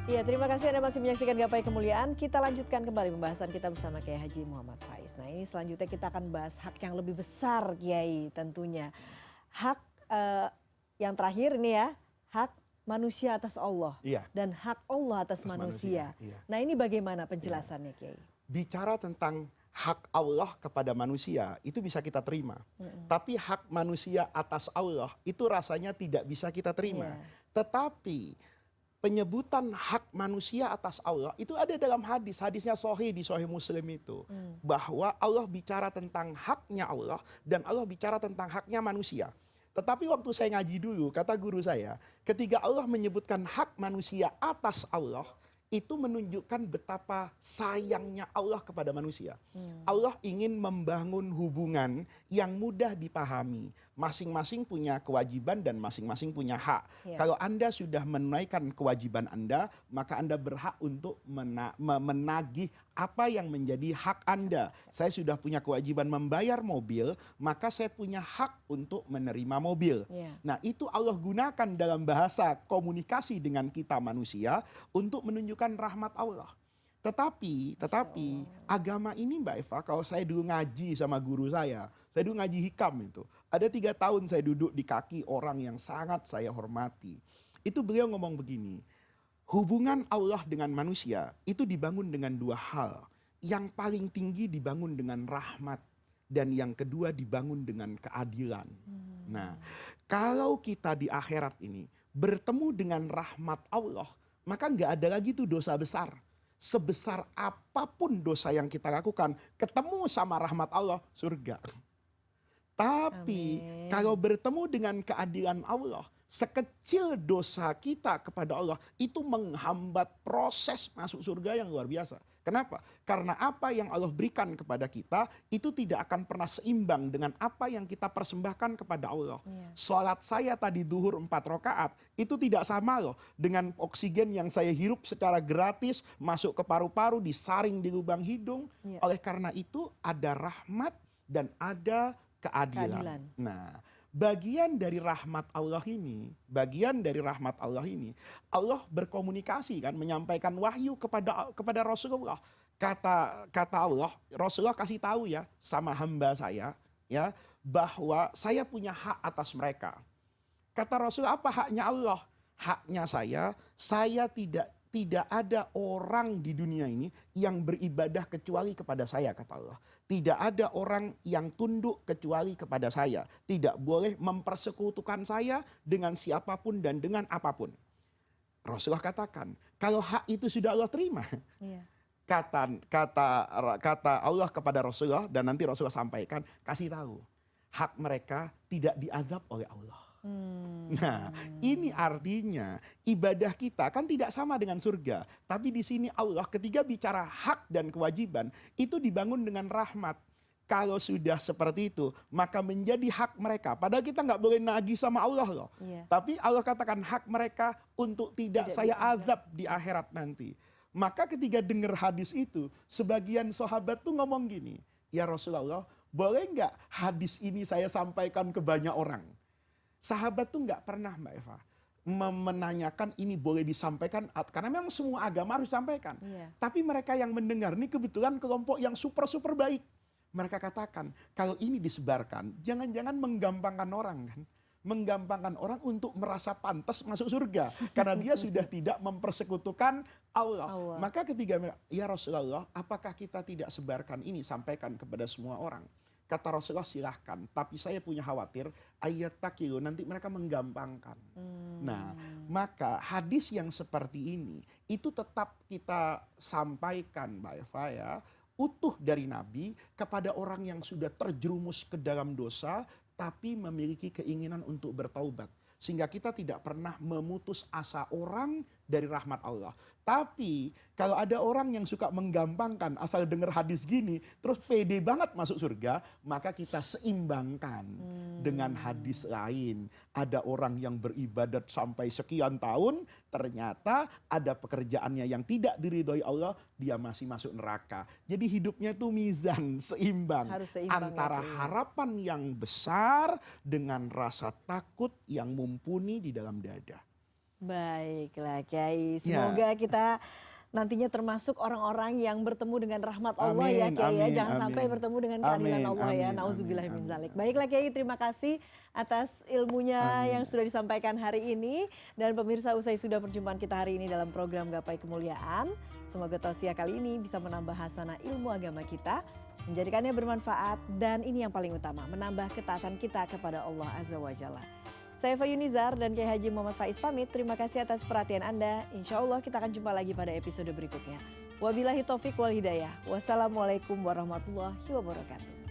Iya, terima kasih Anda masih menyaksikan Gapai Kemuliaan. Kita lanjutkan kembali pembahasan kita bersama Kiai Haji Muhammad Faiz. Nah ini selanjutnya kita akan bahas hak yang lebih besar Kiai tentunya. Hak yang terakhir ini ya, hak manusia atas Allah. Iya. Dan hak Allah atas manusia. Iya. Nah ini bagaimana penjelasannya Kiai? Bicara tentang hak Allah kepada manusia itu bisa kita terima. Tapi hak manusia atas Allah itu rasanya tidak bisa kita terima. Tetapi penyebutan hak manusia atas Allah itu ada dalam hadis. Hadisnya sahih di Sahih Muslim itu. Bahwa Allah bicara tentang haknya Allah dan Allah bicara tentang haknya manusia. Tetapi waktu saya ngaji dulu, kata guru saya, ketika Allah menyebutkan hak manusia atas Allah, itu menunjukkan betapa sayangnya Allah kepada manusia. Allah ingin membangun hubungan yang mudah dipahami. Masing-masing punya kewajiban dan masing-masing punya hak. Kalau Anda sudah menunaikan kewajiban Anda, maka Anda berhak untuk menagih apa yang menjadi hak Anda. Saya sudah punya kewajiban membayar mobil, maka saya punya hak untuk menerima mobil. Nah, itu Allah gunakan dalam bahasa komunikasi dengan kita manusia untuk menunjukkan rahmat Allah. Tetapi agama ini Mbak Eva, kalau saya dulu ngaji sama guru saya dulu ngaji hikam itu. Ada 3 tahun saya duduk di kaki orang yang sangat saya hormati. Itu beliau ngomong begini, hubungan Allah dengan manusia itu dibangun dengan 2 hal. Yang paling tinggi dibangun dengan rahmat. Dan yang kedua dibangun dengan keadilan. Nah, kalau kita di akhirat ini bertemu dengan rahmat Allah, maka nggak ada lagi tuh dosa besar. Sebesar apapun dosa yang kita lakukan, ketemu sama rahmat Allah, surga. Tapi kalau bertemu dengan keadilan Allah, sekecil dosa kita kepada Allah itu menghambat proses masuk surga yang luar biasa. Kenapa? Karena apa yang Allah berikan kepada kita itu tidak akan pernah seimbang dengan apa yang kita persembahkan kepada Allah. Salat saya tadi duhur 4 rakaat itu tidak sama loh dengan oksigen yang saya hirup secara gratis masuk ke paru-paru, disaring di lubang hidung. Oleh karena itu ada rahmat dan ada keadilan. Nah, bagian dari rahmat Allah ini, Allah berkomunikasi kan, menyampaikan wahyu kepada Rasulullah. Kata Allah, Rasulullah kasih tahu ya sama hamba saya ya bahwa saya punya hak atas mereka. Kata Rasul, apa haknya Allah? Haknya saya tidak ada orang di dunia ini yang beribadah kecuali kepada saya, kata Allah. Tidak ada orang yang tunduk kecuali kepada saya. Tidak boleh mempersekutukan saya dengan siapapun dan dengan apapun. Rasulullah katakan, kalau hak itu sudah Allah terima, kata Allah kepada Rasulullah, dan nanti Rasulullah sampaikan, kasih tahu, hak mereka tidak diazab oleh Allah. Nah, ini artinya ibadah kita kan tidak sama dengan surga. Tapi di sini Allah ketika bicara hak dan kewajiban itu dibangun dengan rahmat. Kalau sudah seperti itu, maka menjadi hak mereka. Padahal kita nggak boleh nagih sama Allah loh. Tapi Allah katakan hak mereka untuk tidak saya azab di akhirat nanti. Maka ketika dengar hadis itu, sebagian sahabat tuh ngomong gini, ya Rasulullah, boleh nggak hadis ini saya sampaikan ke banyak orang? Sahabat tuh nggak pernah Mbak Eva menanyakan ini boleh disampaikan, karena memang semua agama harus disampaikan. Tapi mereka yang mendengar ini kebetulan kelompok yang super baik. Mereka katakan kalau ini disebarkan, jangan-jangan menggampangkan orang kan, menggampangkan orang untuk merasa pantas masuk surga karena dia sudah tidak mempersekutukan Allah. Maka ketika ya Rasulullah, apakah kita tidak sebarkan ini, sampaikan kepada semua orang? Kata Rasulullah, silahkan, tapi saya punya khawatir ayat takilu, nanti mereka menggampangkan. Nah, maka hadis yang seperti ini itu tetap kita sampaikan Mbak Eva ya, utuh dari Nabi kepada orang yang sudah terjerumus ke dalam dosa tapi memiliki keinginan untuk bertaubat. Sehingga kita tidak pernah memutus asa orang dari rahmat Allah. Tapi kalau ada orang yang suka menggampangkan asal dengar hadis gini, terus pede banget masuk surga, maka kita seimbangkan dengan hadis lain. Ada orang yang beribadat sampai sekian tahun, ternyata ada pekerjaannya yang tidak diridhoi Allah, dia masih masuk neraka. Jadi hidupnya itu mizan, seimbang. Antara harapan yang besar dengan rasa takut yang mumpuni di dalam dada. Baiklah Kiai, Ya. semoga kita nantinya termasuk orang-orang yang bertemu dengan rahmat Allah ya Amin, Kiai ya. amin, Jangan sampai amin. bertemu dengan keadilan Amin, Allah ya. amin, Nauzubillah amin, min amin, zalik. amin. Baiklah Kiai, terima kasih atas ilmunya yang Amin. sudah disampaikan hari ini. Dan pemirsa, usai sudah perjumpaan kita hari ini dalam program Gapai Kemuliaan. Semoga tausiah kali ini bisa menambah hasanah ilmu agama kita, menjadikannya bermanfaat, dan ini yang paling utama, menambah ketaatan kita kepada Allah Azza wa Jalla. Saya Fayunizar dan Kiai Haji Muhammad Faiz pamit. Terima kasih atas perhatian Anda. Insya Allah kita akan jumpa lagi pada episode berikutnya. Wabillahi taufik wal hidayah. Wassalamualaikum warahmatullahi wabarakatuh.